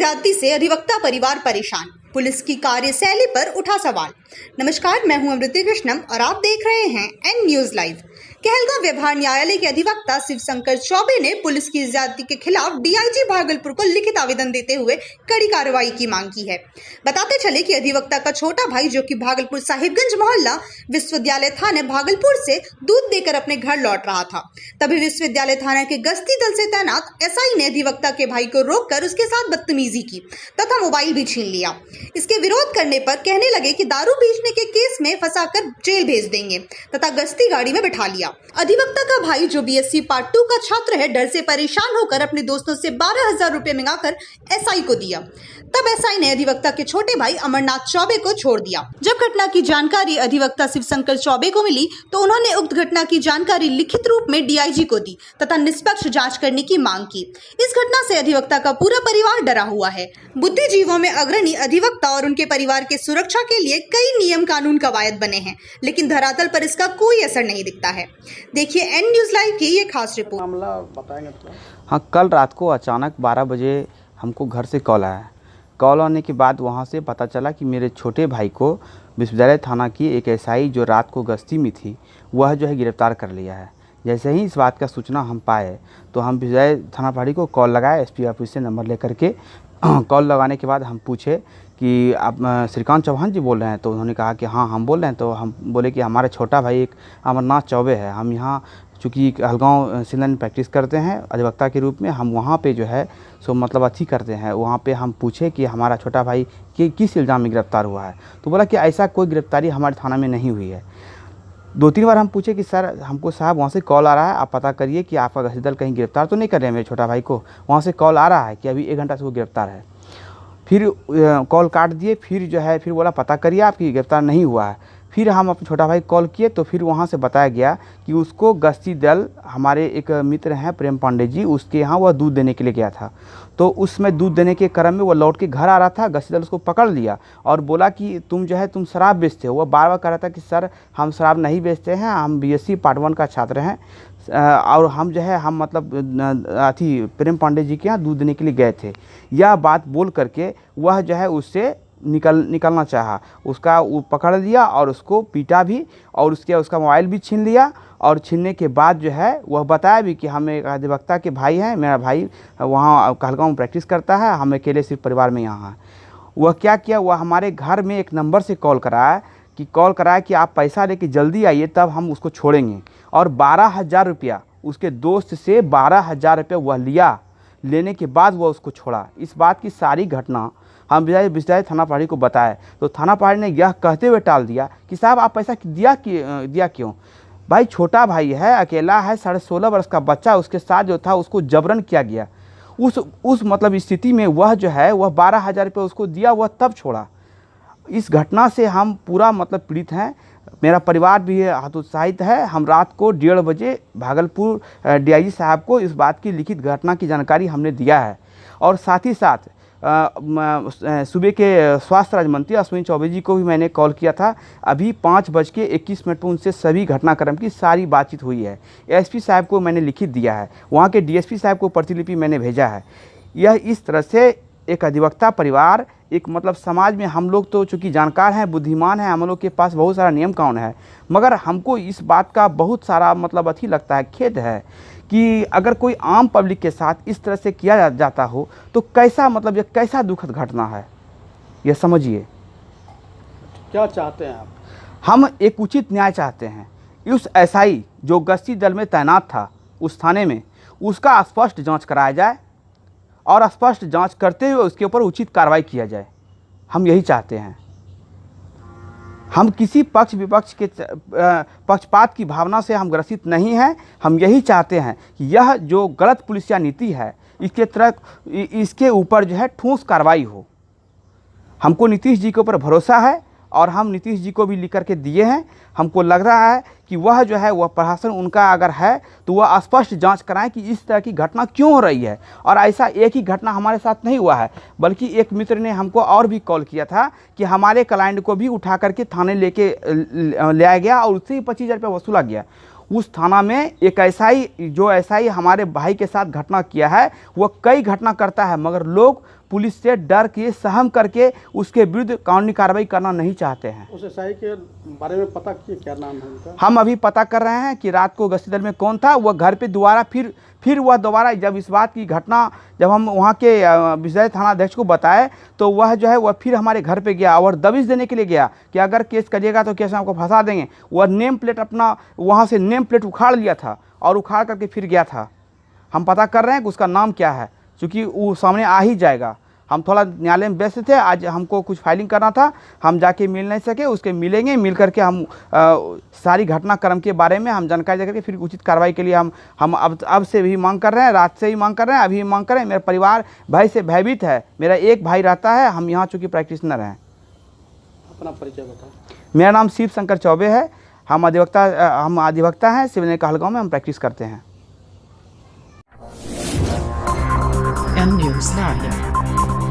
ज्यादती से अधिवक्ता परिवार परेशान, पुलिस की कार्यशैली पर उठा सवाल। नमस्कार, मैं हूं अमृति कृष्णम और आप देख रहे हैं एन न्यूज लाइव। कहलगांव व्यवहार न्यायालय के अधिवक्ता शिवशंकर चौबे ने पुलिस की ज्यादती के खिलाफ डीआईजी भागलपुर को लिखित आवेदन देते हुए कड़ी कार्रवाई की मांग की है। बताते चले कि अधिवक्ता का छोटा भाई, जो कि भागलपुर साहिबगंज मोहल्ला विश्वविद्यालय थाने भागलपुर से दूध देकर अपने घर लौट रहा था, तभी विश्वविद्यालय थाना के गश्ती दल से तैनात एसआई ने अधिवक्ता के भाई को रोककर उसके साथ बदतमीजी की तथा मोबाइल भी छीन लिया। इसके विरोध करने पर कहने लगे कि दारू बेचने के केस में फंसाकर जेल भेज देंगे तथा गश्ती गाड़ी में बिठा लिया। अधिवक्ता का भाई, जो बीएससी पार्ट 2 का छात्र है, डर से परेशान होकर अपने दोस्तों से 12,000 रुपए मंगाकर एसआई को दिया। तब एसआई ने अधिवक्ता के छोटे भाई अमरनाथ चौबे को छोड़ दिया। जब घटना की जानकारी अधिवक्ता शिवशंकर चौबे को मिली तो उन्होंने उक्त घटना की जानकारी लिखित रूप में डीआईजी को दी तथा निष्पक्ष जांच करने की मांग की। इस घटना से अधिवक्ता का पूरा परिवार डरा हुआ है। बुद्धिजीवों में अग्रणी अधिवक्ता और उनके परिवार की सुरक्षा के लिए कई नियम कानून कवायद बने हैं, लेकिन धरातल पर इसका कोई असर नहीं दिखता है। देखिए एन न्यूज लाइव की ये खास रिपोर्ट। मामला बताएंगे थोड़ा? हाँ, कल रात को अचानक 12 बजे हमको घर से कॉल आया। कॉल आने के बाद वहाँ से पता चला कि मेरे छोटे भाई को विश्वविद्यालय थाना की एक एसआई जो रात को गश्ती में थी, वह जो है गिरफ्तार कर लिया है। जैसे ही इस बात का सूचना हम पाए तो हम विश्वविद्यालय थाना पहाड़ी को कॉल लगाए, एसपी ऑफिस से नंबर लेकर के। कॉल लगाने के बाद हम पूछे कि आप श्रीकांत चौहान जी बोल रहे हैं? तो उन्होंने कहा कि हाँ हम बोल रहे हैं। तो हम बोले कि हमारा छोटा भाई एक अमरनाथ चौबे है, हम यहाँ चूँकि कहलगांव सिलन में प्रैक्टिस करते हैं अधिवक्ता के रूप में, हम वहाँ पे जो है सो मतलब अथी करते हैं। वहाँ पे हम पूछे कि हमारा छोटा भाई किस इल्ज़ाम में गिरफ्तार हुआ है? तो बोला कि ऐसा कोई गिरफ्तारी हमारे थाना में नहीं हुई है। 2-3 बार हम पूछे कि सर हमको साहब वहाँ से कॉल आ रहा है, आप पता करिए कि आपका गश्ती दल कहीं गिरफ्तार तो नहीं कर रहे हैं मेरे छोटा भाई को। वहाँ से कॉल आ रहा है कि अभी 1 घंटा से वो गिरफ्तार है। फिर कॉल काट दिए। फिर जो है फिर बोला पता करिए आपकी गिरफ्तार नहीं हुआ है। फिर हम अपने छोटा भाई कॉल किए तो फिर वहाँ से बताया गया कि उसको गश्ती दल, हमारे एक मित्र हैं प्रेम पांडे जी, उसके यहाँ वह दूध देने के लिए गया था। तो उसमें दूध देने के क्रम में वो लौट के घर आ रहा था, गश्ती दल उसको पकड़ लिया और बोला कि तुम जो है तुम शराब बेचते हो। वह बार बार कह रहा था कि सर हम शराब नहीं बेचते हैं, हम बीएससी पार्ट 1 का छात्र हैं और हम जो है हम मतलब अथी प्रेम पांडे जी के यहाँ दूध देने के लिए गए थे। यह बात बोल करके वह जो है उससे निकलना चाहा। उसका वो पकड़ लिया और उसको पीटा भी और उसका मोबाइल भी छीन लिया। और छीनने के बाद जो है वह बताया भी कि हम एक अधिवक्ता के भाई हैं, मेरा भाई वहाँ कहलगांव में प्रैक्टिस करता है, हम अकेले सिर्फ परिवार में यहाँ हैं। वह क्या किया, वह हमारे घर में एक नंबर से कॉल कराया कि आप पैसा लेके जल्दी आइए तब हम उसको छोड़ेंगे। और 12,000 रुपया उसके दोस्त से 12,000 रुपया वह लिया। लेने के बाद वह उसको छोड़ा। इस बात की सारी घटना हम विश्वविद्यालय थाना पहाड़ी को बताए तो थाना पहाड़ी ने यह कहते हुए टाल दिया कि साहब आप पैसा दिया क्यों? भाई छोटा भाई है, अकेला है, 16.5 वर्ष का बच्चा, उसके साथ जो था उसको जबरन किया गया। उस मतलब स्थिति में वह जो है वह 12,000 रुपये उसको दिया, वह तब छोड़ा। इस घटना से हम पूरा मतलब पीड़ित हैं। मेरा परिवार भी हतोत्साहित है। हम रात को 1:30 बजे भागलपुर डीआईजी साहब को इस बात की लिखित घटना की जानकारी हमने दिया है और साथ ही साथ सूबे के स्वास्थ्य राज्य मंत्री अश्विनी चौबे जी को भी मैंने कॉल किया था। अभी 5:21 पर उनसे सभी घटनाक्रम की सारी बातचीत हुई है। एसपी साहब को मैंने लिखित दिया है, वहाँ के डीएसपी साहब को प्रतिलिपि मैंने भेजा है। यह इस तरह से एक अधिवक्ता परिवार, एक मतलब समाज में हम लोग तो चूँकि जानकार हैं, बुद्धिमान हैं, हम लोग के पास बहुत सारा नियम कानून है, मगर हमको इस बात का बहुत सारा मतलब अथी लगता है, खेद है कि अगर कोई आम पब्लिक के साथ इस तरह से किया जाता हो तो कैसा मतलब ये कैसा दुखद घटना है, ये समझिए। क्या चाहते हैं आप? हम एक उचित न्याय चाहते हैं। उस एसआई जो गश्ती दल में तैनात था उस थाने में, उसका स्पष्ट जांच कराया जाए और स्पष्ट जांच करते हुए उसके ऊपर उचित कार्रवाई किया जाए। हम यही चाहते हैं। हम किसी पक्ष विपक्ष के पक्षपात की भावना से हम ग्रसित नहीं हैं। हम यही चाहते हैं कि यह जो गलत पुलिसिया नीति है इसके ऊपर जो है ठोस कार्रवाई हो। हमको नीतीश जी के ऊपर भरोसा है और हम नीतीश जी को भी लिख करके दिए हैं। हमको लग रहा है कि वह जो है वह प्रशासन उनका अगर है तो वह स्पष्ट जांच कराएं कि इस तरह की घटना क्यों हो रही है। और ऐसा एक ही घटना हमारे साथ नहीं हुआ है, बल्कि एक मित्र ने हमको और भी कॉल किया था कि हमारे क्लाइंट को भी उठा करके थाने लेके ले आया गया और उससे ही 25,000 रुपये वसूला गया। उस थाना में एक ऐसा ही हमारे भाई के साथ घटना किया है, वह कई घटना करता है, मगर लोग पुलिस से डर के सहम करके उसके विरुद्ध कानूनी कार्रवाई करना नहीं चाहते हैं। उस एसआई के बारे में पता किए, क्या नाम है उनका? हम अभी पता कर रहे हैं कि रात को गश्ती दल में कौन था। वह घर पे दोबारा फिर वह दोबारा जब इस बात की घटना जब हम वहाँ के विशेष थाना अध्यक्ष को बताए तो वह जो है वह फिर हमारे घर पे गया और दबिश देने के लिए गया कि अगर केस करिएगा तो केस में आपको फंसा देंगे। वह नेम प्लेट अपना वहाँ से नेम प्लेट उखाड़ लिया था और उखाड़ करके फिर गया था। हम पता कर रहे हैं कि उसका नाम क्या है, चूँकि वो सामने आ ही जाएगा। हम थोड़ा न्यायालय में व्यस्त थे, आज हमको कुछ फाइलिंग करना था, हम जाके मिल नहीं सके। उसके मिलेंगे, मिल करके हम सारी घटनाक्रम के बारे में हम जानकारी दे करके फिर उचित कार्रवाई के लिए हम अब से भी मांग कर रहे हैं, रात से ही मांग कर रहे हैं, अभी भी मांग कर रहे हैं। मेरा परिवार भय से भयभीत है। मेरा एक भाई रहता है, हम यहाँ चूँकि प्रैक्टिशनर हैं। अपना परिचय बताओ। मेरा नाम शिव शंकर चौबे है। हम अधिवक्ता हैं, सिविल कहलगांव में हम प्रैक्टिस करते हैं। M News Live।